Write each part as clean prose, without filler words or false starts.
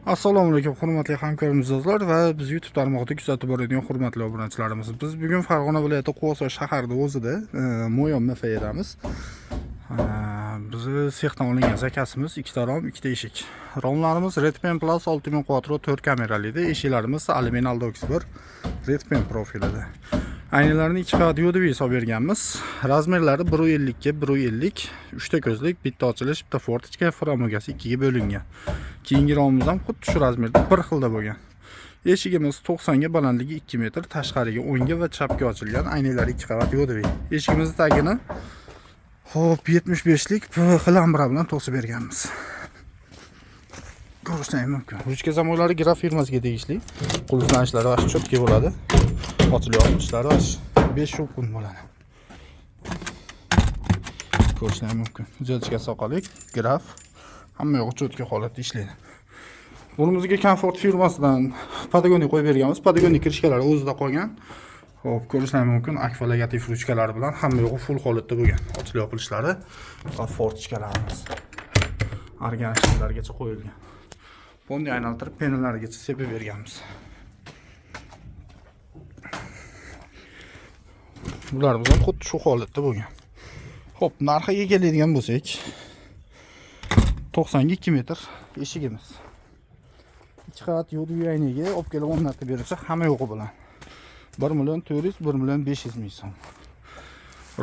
Assalomu alaykum hurmatli hamkorlar va biz YouTube tarmog'ida kuzatib boradigan hurmatli obunachilarimiz. Biz bugun Farg'ona viloyati Quvasoy shahrida o'zida Mo'yon MF'damiz. Bizni sexdan olingan zakasimiz 2 ta rom, 2 ta eshik. Romlarimiz Redpen Plus 6000 Quattro 4 kamerali edi. Eshiklarimiz Alumin Aldox 1 Redpen profilida. Aynalarni 2 qavat yodib hisob berganmiz. Razmerlari 1.50 ga 1.50, 3 ta ko'zlik, bitta ochilish, bitta fortichka, framugasi 2 ga bo'lingan. Keyingi romimiz ham xuddi shu razmerda bir xilda bo'lgan. Eshigimiz 90 ga, balandligi 2 metr, tashqariga 10 ga va chapga ochilgan. Aynalari 2 qavat yodib. Eshigimiz tagini hop 75 lik lambra bilan to'sib berganmiz. Ko'rishning mumkin. Ruchka zamoylari Graf firmasiga tegishli. Qulflanishlari va cho'tki bo'ladi. Ochilib yopishlari 5 kun bo'ladi. Ko'rishning mumkin. Jilchga soqolik, Graf hamma yo'q cho'tki holatda ishlaydi. Bunimizga Comfort firmasidan Patagonia qo'yib berganmiz. Patagonia kirishkalari o'zida qolgan. Xo'p, ko'rishning mumkin. Akfa logotif ruchkalari bilan hamma yo'q full holatda bo'lgan. Ochilib yopilishlari va fortichkalarimiz organizmlargacha qo'yilgan. Buni aylantirib penallarigacha sepib berganmiz. Bularimiz ham xuddi shu holatda bo'lgan. Xo'p, narxiga keladigan bo'lsak, 90 ga 2 metr eshigimiz. 2 qavat yodib ayniga olib kelib o'rnatib bersa hamma yo'qi bilan 1.400 1.500 ming so'm.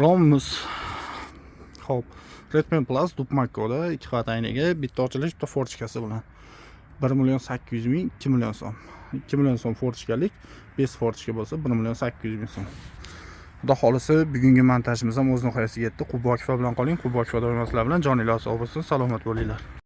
Romimiz xo'p, Redpen Plus Dupmakkoda 2 qavat ayniga, bitta ochilish, bitta fortichkasi bilan 1.800 ming, 2 million so'm. 2 million so'm fortichkalik, 5 fortichka bo'lsa 1.800 ming so'm. Xudo xolisa bugungi montajimiz ham o'z nihoyasiga yetdi. Qubbokfa bilan qoling, Qubbokfa doimaslar bilan jonli sog' bo'lsin, salomat bo'linglar.